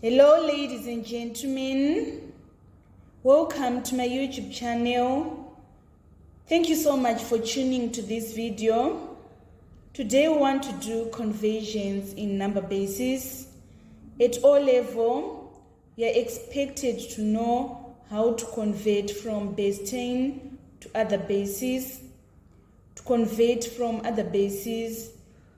Hello ladies and gentlemen, welcome to my YouTube channel. Thank you so much for tuning to this video. Today we want to do conversions in number bases. At O level, you are expected to know how to convert from base 10 to other bases, to convert from other bases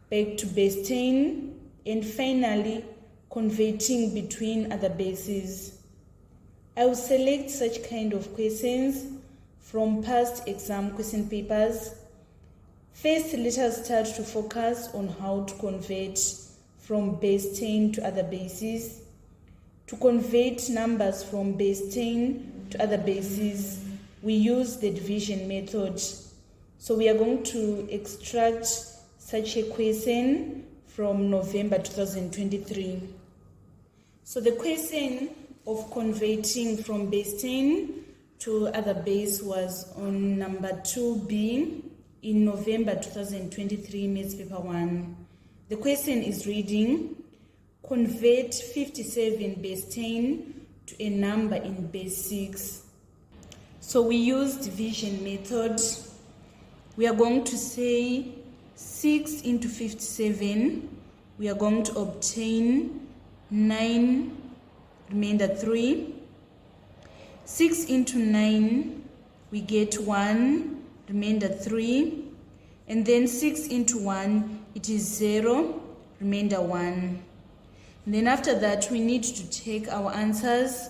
back to base 10, and finally converting between other bases. I will select such kind of questions from past exam question papers. First, let us start to focus on how to convert from base 10 to other bases. To convert numbers from base 10 to other bases, we use the division method. So we are going to extract such a question from November 2023. So the question of converting from base 10 to other base was on number 2B in November 2023 Maths Paper 1. The question is reading, convert 57 base 10 to a number in base 6. So we use division method. We are going to say 6 into 57. We are going to obtain 9, remainder 3. 6 into 9, we get 1, remainder 3. And then 6 into 1, it is 0, remainder 1. And then after that, we need to take our answers,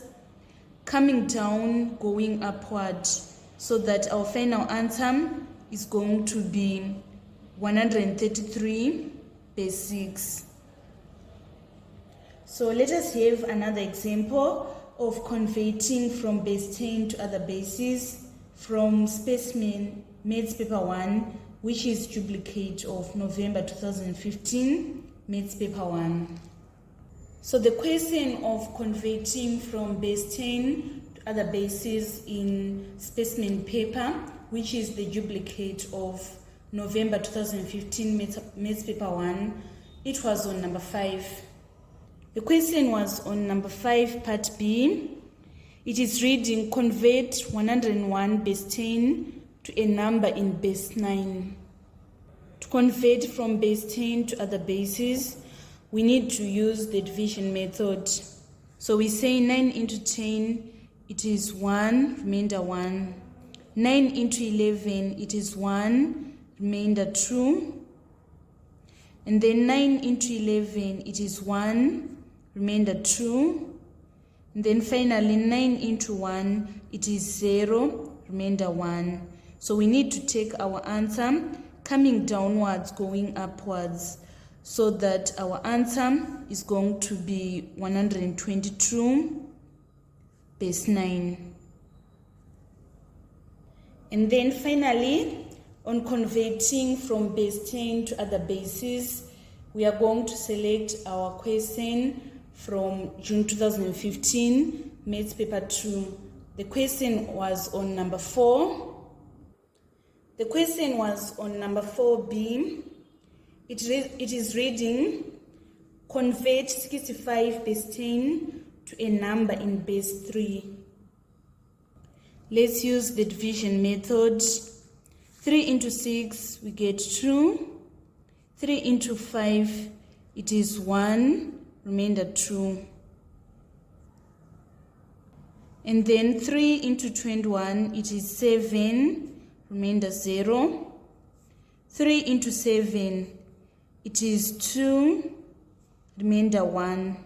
coming down, going upward, so that our final answer is going to be 133 base 6. So let us have another example of converting from base 10 to other bases from Specimen Maths Paper 1, which is duplicate of November 2015 Maths Paper 1. So the question of converting from base 10 to other bases in Specimen paper, which is the duplicate of November 2015 Maths Paper 1, it was on number 5. The question was on number 5, part B. It is reading, convert 101 base 10 to a number in base 9. To convert from base 10 to other bases, we need to use the division method. So we say 9 into 10, it is 1, remainder 1. 9 into 11, it is 1, remainder 2. And then 9 into 11, it is 1, remainder 2. And then finally 9 into 1, it is 0, remainder 1. So we need to take our answer coming downwards, going upwards, so that our answer is going to be 122 base 9. And then finally, on converting from base 10 to other bases, we are going to select our question from June 2015 Maths Paper 2. The question was on number 4. The question was on number 4B. It is reading, convert 65 base 10 to a number in base 3. Let's use the division method. 3 into 6, we get 2. 3 into 5, it is 1, remainder 2. And then 3 into 21, it is 7, remainder 0. 3 into 7, it is 2, remainder 1.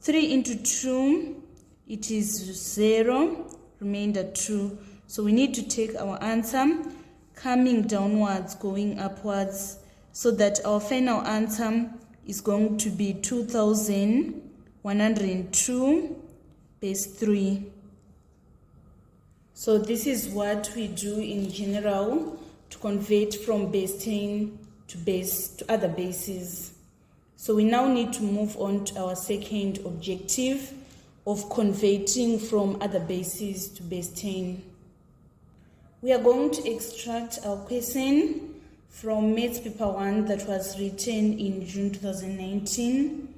3 into 2, it is 0, remainder 2. So we need to take our answer coming downwards, going upwards, so that our final answer is going to be 2102 base 3. So this is what we do in general to convert from base 10 to other bases. So we now need to move on to our second objective of converting from other bases to base 10. We are going to extract our question from Maths Paper 1 that was written in June 2019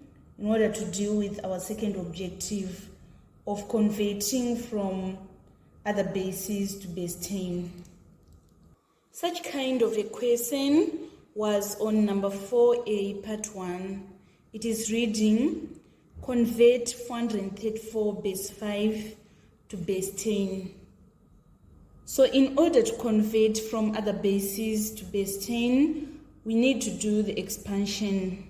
in order to deal with our second objective of converting from other bases to base 10. Such kind of a question was on number 4A, part 1. It is reading, convert 434 base 5 to base 10. So in order to convert from other bases to base 10, we need to do the expansion.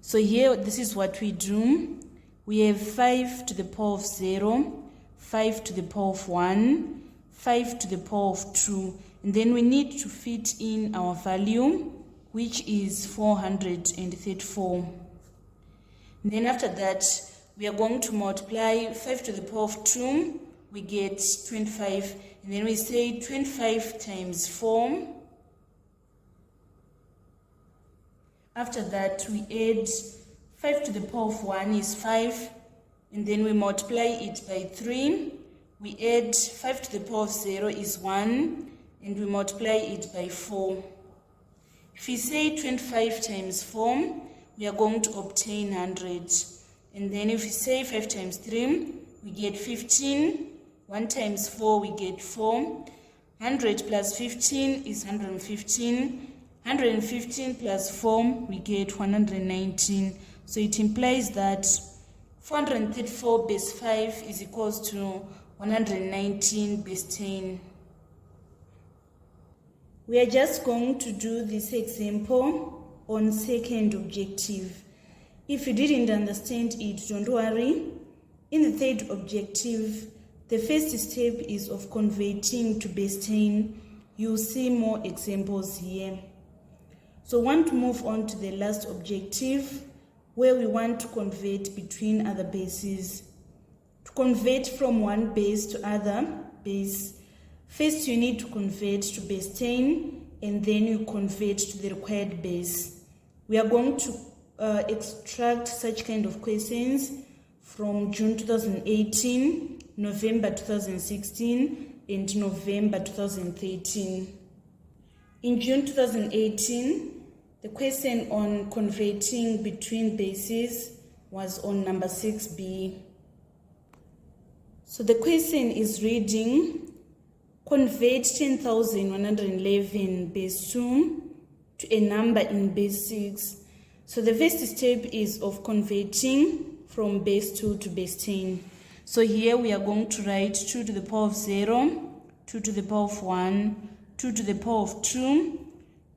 So here, this is what we do. We have 5 to the power of 0, 5 to the power of 1, 5 to the power of 2. And then we need to fit in our value, which is 434. And then after that, we are going to multiply 5 to the power of 2, we get 25. And then we say 25 times 4. After that, we add 5 to the power of 1 is 5. And then we multiply it by 3. We add 5 to the power of 0 is 1. And we multiply it by 4. If we say 25 times 4, we are going to obtain 100. And then if we say 5 times 3, we get 15. 1 times 4, we get 4. 100 plus 15 is 115. 115 plus 4, we get 119. So it implies that 434 base 5 is equals to 119 base 10. We are just going to do this example on second objective. If you didn't understand it, don't worry. In the third objective, the first step is of converting to base 10. You'll see more examples here. So we want to move on to the last objective, where we want to convert between other bases. To convert from one base to other base, first you need to convert to base 10, and then you convert to the required base. We are going to extract such kind of questions from June 2018, November 2016, and November 2013. In June 2018, the question on converting between bases was on number 6B. So the question is reading, convert 10,111 base 2 to a number in base 6. So the first step is of converting from base 2 to base 10. So here we are going to write 2 to the power of 0, 2 to the power of 1, 2 to the power of 2,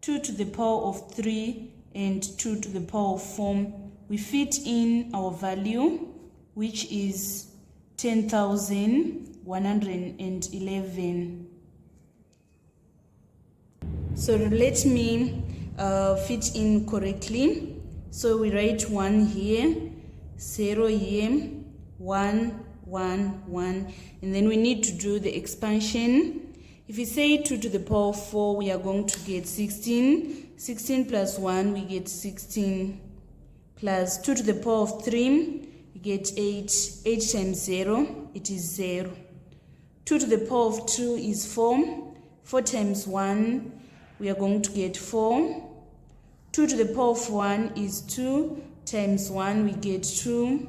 2 to the power of 3, and 2 to the power of 4. We fit in our value, which is 10,111. So let me fit in correctly. So we write 1 here, 0 here, 1, 1, 1, and then we need to do the expansion. If we say 2 to the power of 4, we are going to get 16. 16 plus 1, we get 16. Plus 2 to the power of 3, we get 8. 8 times 0, it is 0. 2 to the power of 2 is 4. 4 times 1, we are going to get 4. 2 to the power of 1 is 2. Times 1, we get 2.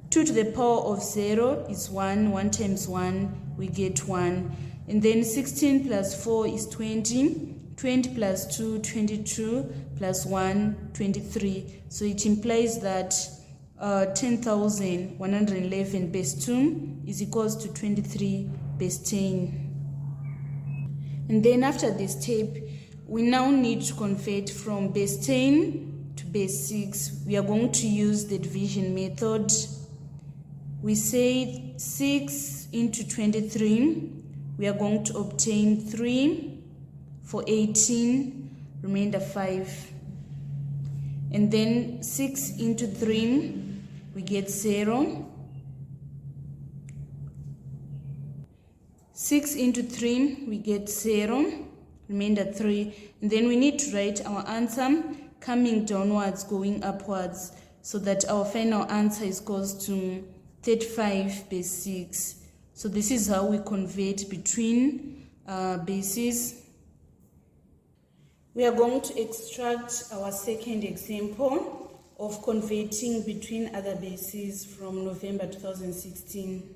2 to the power of 0 is 1. 1 times 1, we get 1. And then 16 plus 4 is 20. 20 plus 2, 22, plus 1, 23. So it implies that 10,111 base 2 is equals to 23 base 10. And then after this step, we now need to convert from base 10 to base 6. We are going to use the division method. We say 6 into 23. We are going to obtain 3. For 18, remainder 5. And then 6 into 3, we get 0. 6 into 3, we get 0, remainder 3. And then we need to write our answer coming downwards, going upwards, so that our final answer is equals to 35 base 6. So this is how we convert between bases. We are going to extract our second example. of converting between other bases from November 2016.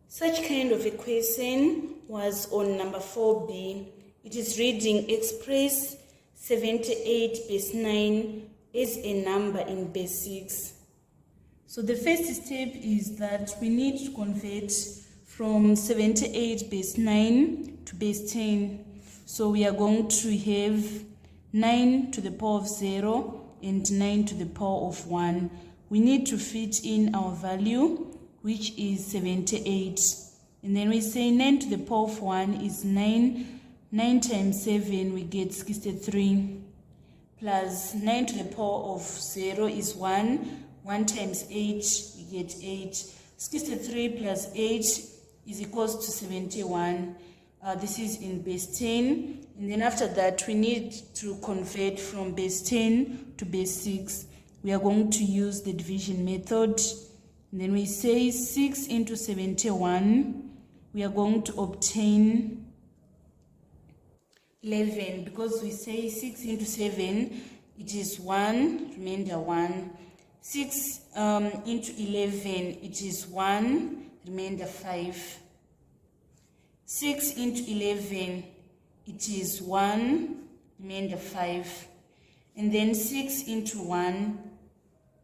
Such kind of a question was on number 4B. It is reading express 78 base 9 as a number in base 6. So the first step is that we need to convert from 78 base 9 to base 10. So we are going to have 9 to the power of 0 and 9 to the power of 1. We need to fit in our value, which is 78. And then we say 9 to the power of 1 is 9. 9 times 7, we get 63. Plus 9 to the power of 0 is 1. 1 times 8, we get 8. 63 plus 8 is equals to 71. This is in base 10. And then after that, we need to convert from base 10 to base 6. We are going to use the division method. And then we say 6 into 71. We are going to obtain 11, because we say 6 into 7, it is 1, remainder 1. 6 into 11, it is 1, remainder 5. 6 into 11, it is 1, remainder 5. And then 6 into 1,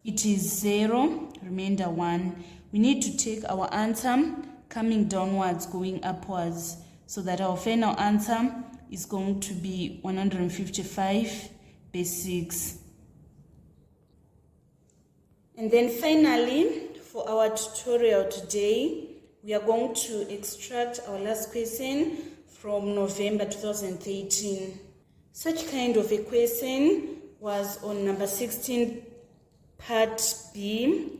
it is 0, remainder 1. We need to take our answer coming downwards, going upwards, so that our final answer is going to be 155 base 6. And then finally, for our tutorial today, we are going to extract our last question from November 2013. Such kind of a question was on number 16, part B,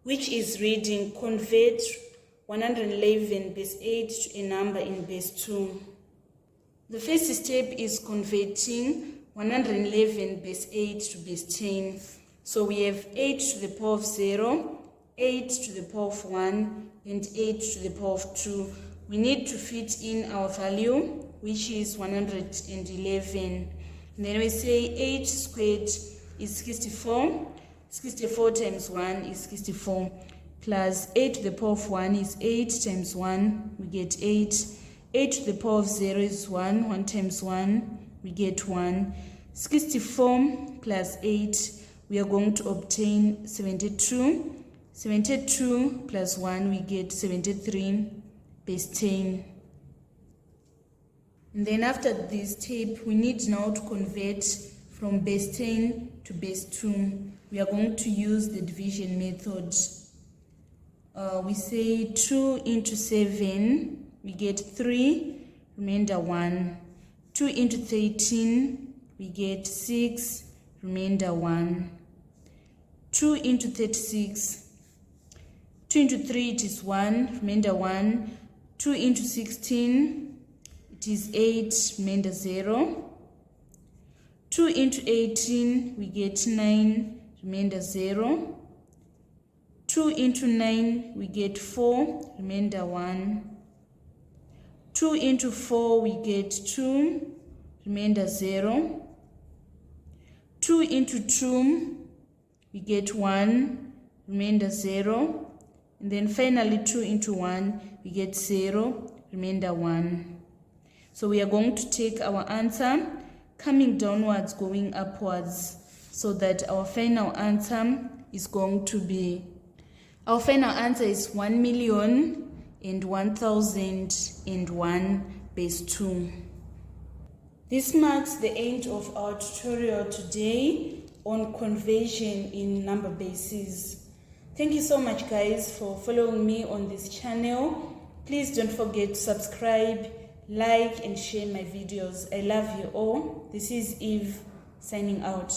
which is reading convert 111 base 8 to a number in base 2. The first step is converting 111 base 8 to base 10. So we have 8 to the power of 0, 8 to the power of 1, and 8 to the power of 2. We need to fit in our value, which is 111. And then we say 8 squared is 64. 64 times 1 is 64. Plus 8 to the power of 1 is 8 times 1, we get 8. 8 to the power of 0 is 1. 1 times 1, we get 1. 64 plus 8, we are going to obtain 72. 72 plus 1, we get 73 base 10. And then after this step, we need now to convert from base 10 to base 2. We are going to use the division method. We say 2 into 7, we get 3, remainder 1. 2 into 13, we get 6, remainder 1. 2 into 36, 2 into 3, it is 1, remainder 1. 2 into 16, it is 8, remainder 0. 2 into 18, we get 9, remainder 0. 2 into 9, we get 4, remainder 1. 2 into 4, we get 2, remainder 0. 2 into 2, we get 1, remainder 0. And then finally 2 into 1, we get 0, remainder 1. So we are going to take our answer coming downwards, going upwards, so that our final answer is going to be, our final answer is 1,001,001 base 2. This marks the end of our tutorial today on conversion in number bases. Thank you so much, guys, for following me on this channel. Please don't forget to subscribe, like, and share my videos. I love you all. This is Eve signing out.